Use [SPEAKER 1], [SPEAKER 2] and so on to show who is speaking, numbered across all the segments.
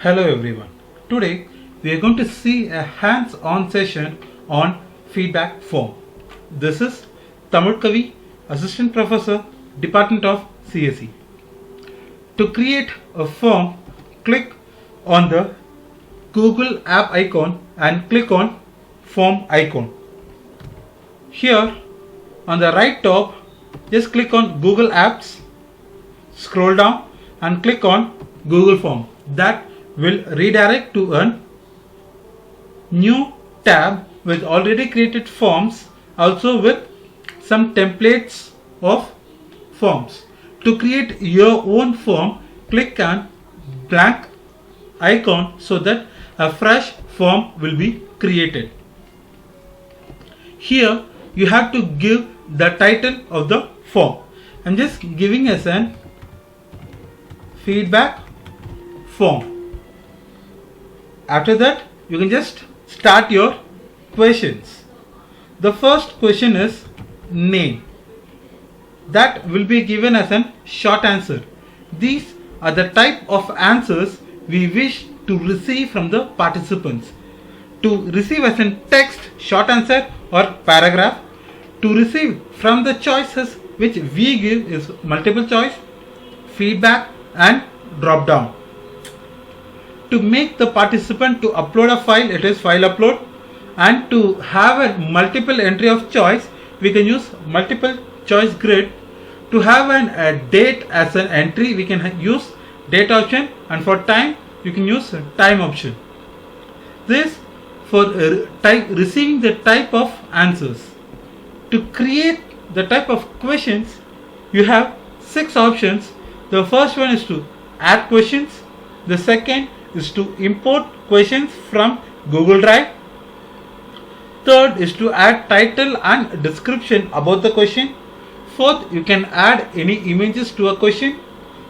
[SPEAKER 1] Hello everyone. Today we are going to see a hands-on session on feedback form. This is Tamil Kavi, Assistant Professor, Department of CSE. To create a form, click on the Google app icon and click on form icon. Here on the right top, just click on Google Apps, scroll down and click on Google Form. That will redirect to a new tab with already created forms, also with some templates of forms. To create your own form, click on blank icon so that a fresh form will be created. Here you have to give the title of the form. I'm just giving as an feedback form. After that, you can just start your questions. The first question is name. That will be given as a short answer. These are the type of answers we wish to receive from the participants. To receive as a text, short answer or paragraph. To receive from the choices which we give is multiple choice, feedback and drop down. To make the participant to upload a file, it is file upload, and to have a multiple entry of choice, we can use multiple choice grid. To have a date as an entry, we can use date option, and for time you can use time option. This for receiving the type of answers. To create the type of questions, you have 6 options. The first one is to add questions. The second is to import questions from Google Drive. Third is to add title and description about the question. Fourth, you can add any images to a question.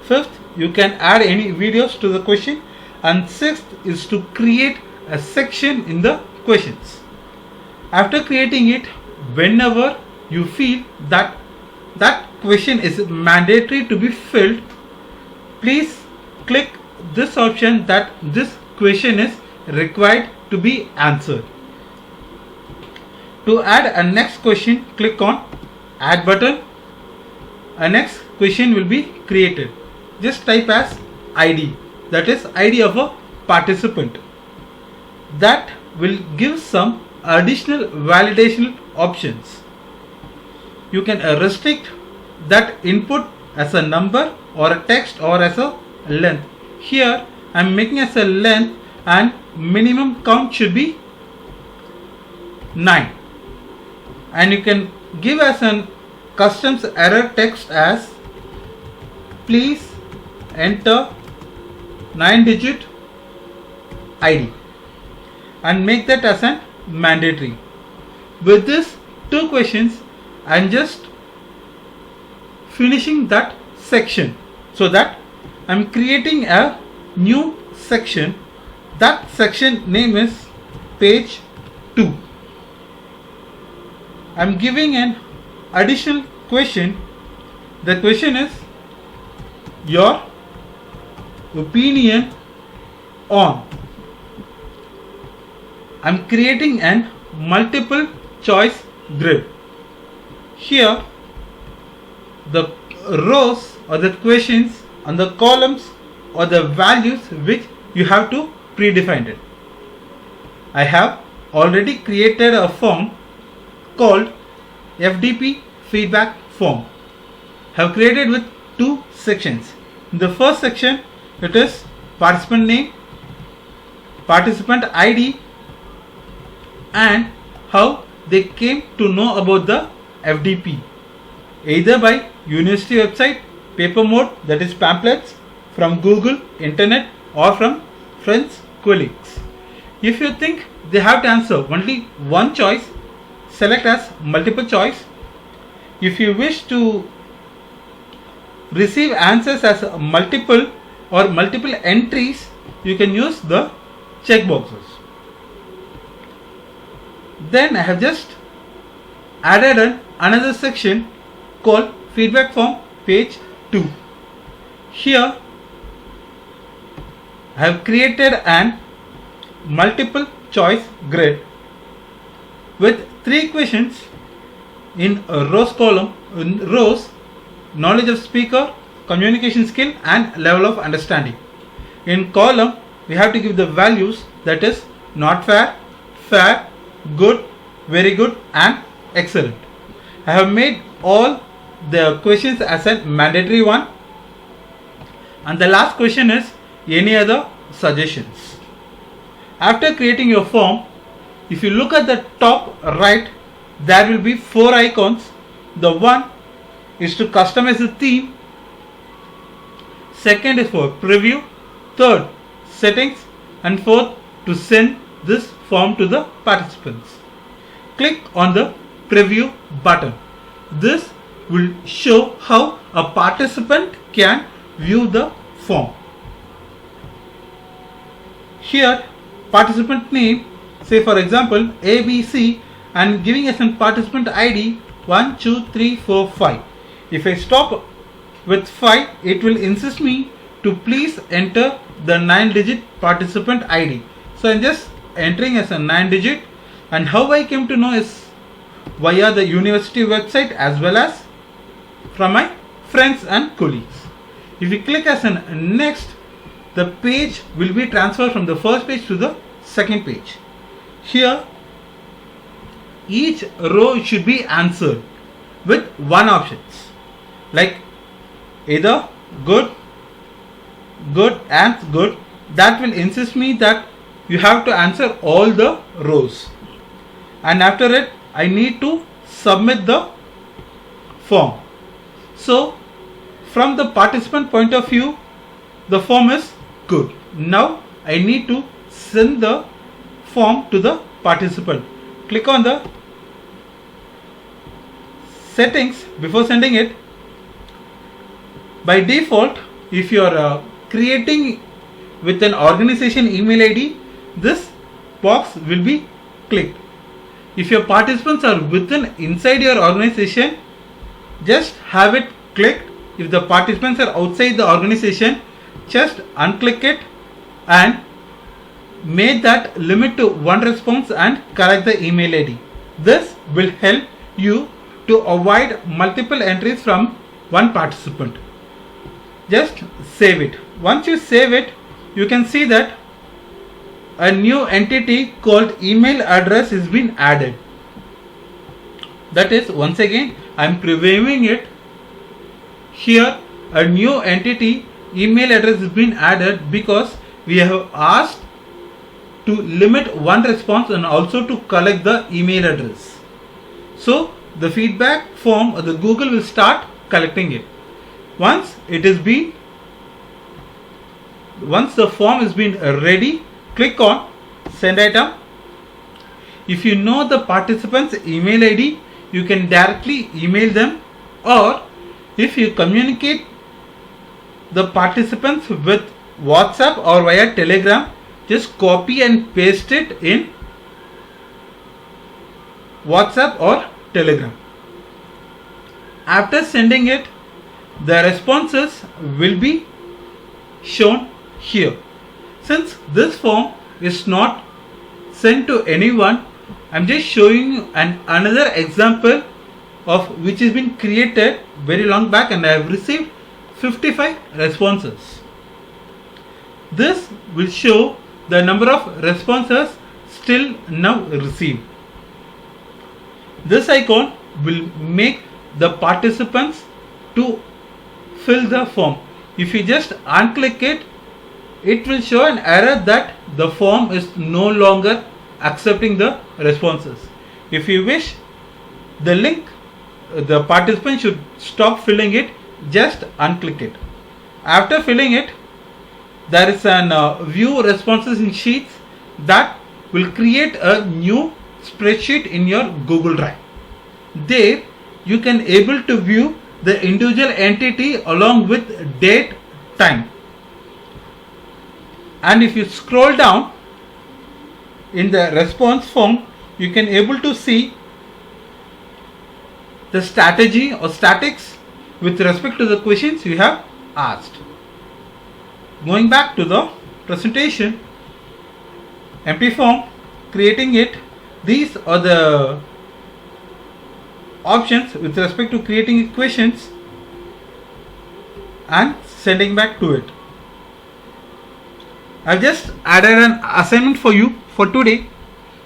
[SPEAKER 1] Fifth, you can add any videos to the question. And sixth is to create a section in the questions. After creating it, whenever you feel that question is mandatory to be filled, please click this option that this question is required to be answered. To add a next question, click on add button. A next question will be created. Just type as ID, that is ID of a participant. That will give some additional validation options. You can restrict that input as a number or a text or as a length. Here I am making as a length and minimum count should be 9, and you can give as an customs error text as please enter 9-digit ID and make that as an mandatory. With this 2 questions, I am just finishing that section so that I am creating a new section. That section name is page 2. I am giving an additional question. The question is your opinion on. I am creating an multiple choice grid. Here the rows or the questions and the columns or the values which you have to predefine it. I have already created a form called FDP feedback form. I have created with 2 sections. In the first section, it is participant name, participant ID, and how they came to know about the FDP, either by university website, paper mode, that is pamphlets, from Google, internet, or from friends, colleagues. If you think they have to answer only one choice, select as multiple choice. If you wish to receive answers as multiple or multiple entries, you can use the checkboxes. Then I have just added another section called feedback form page 2. Here I have created an multiple choice grid with 3 questions in a rows column. In rows, knowledge of speaker, communication skill and level of understanding. In column, we have to give the values, that is not fair, fair, good, very good and excellent. I have made all the questions as a mandatory one, and the last question is any other suggestions. After creating your form, if you look at the top right, there will be 4 icons. The one is to customize the theme, second is for preview, third settings, and fourth to send this form to the participants. Click on the preview button. This will show how a participant can view the form. Here participant name, say for example ABC, and giving us a participant ID 1 2 3 4 5. If I stop with 5, it will insist me to please enter the 9-digit participant ID. So I am just entering as a 9-digit, and how I came to know is via the university website as well as from my friends and colleagues. If you click as an next, the page will be transferred from the first page to the second page. Here each row should be answered with one options, like either good, good and good. That will insist me that you have to answer all the rows, and after it I need to submit the form. So from the participant point of view, the form is good. Now I need to send the form to the participant. Click on the settings before sending it. By default, if you are creating with an organization email ID, this box will be clicked. If your participants are within inside your organization, just have it clicked. If the participants are outside the organization, just unclick it and make that limit to 1 response and correct the email ID. This will help you to avoid multiple entries from one participant. Just save it. Once you save it, you can see that a new entity called email address is been added. That is, once again I am previewing it. Here a new entity email address has been added because we have asked to limit 1 response and also to collect the email address. So the feedback form or the Google will start collecting it. Once the form is been ready, click on send item. If you know the participant's email ID, you can directly email them, or if you communicate the participants with WhatsApp or via Telegram, just copy and paste it in WhatsApp or Telegram. After sending it, the responses will be shown here. Since this form is not sent to anyone, I am just showing you another example of which has been created very long back, and I have received 55 responses. This will show the number of responses still now received. This icon will make the participants to fill the form. If you just unclick it, it will show an error that the form is no longer accepting the responses. If you wish the link, the participant should stop filling it, just unclick it. After filling it, there is an view responses in sheets that will create a new spreadsheet in your Google Drive. There you can able to view the individual entity along with date, time. And if you scroll down in the response form, you can able to see the strategy or statics with respect to the questions you have asked. Going back to the presentation, empty form, creating it. These are the options with respect to creating equations and sending back to it. I've just added an assignment for you for today.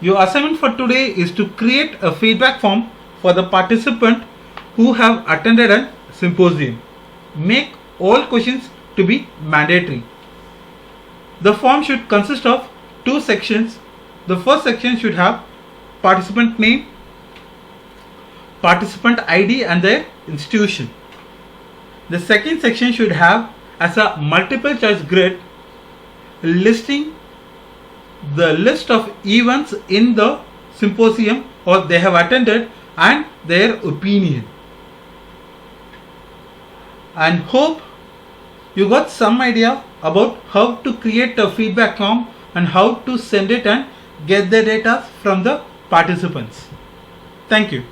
[SPEAKER 1] Your assignment for today is to create a feedback form for the participant who have attended a symposium. Make all questions to be mandatory. The form should consist of two sections. The first section should have participant name, participant ID and their institution. The second section should have as a multiple choice grid listing the list of events in the symposium or they have attended and their opinion. And hope you got some idea about how to create a feedback form and how to send it and get the data from the participants. Thank you.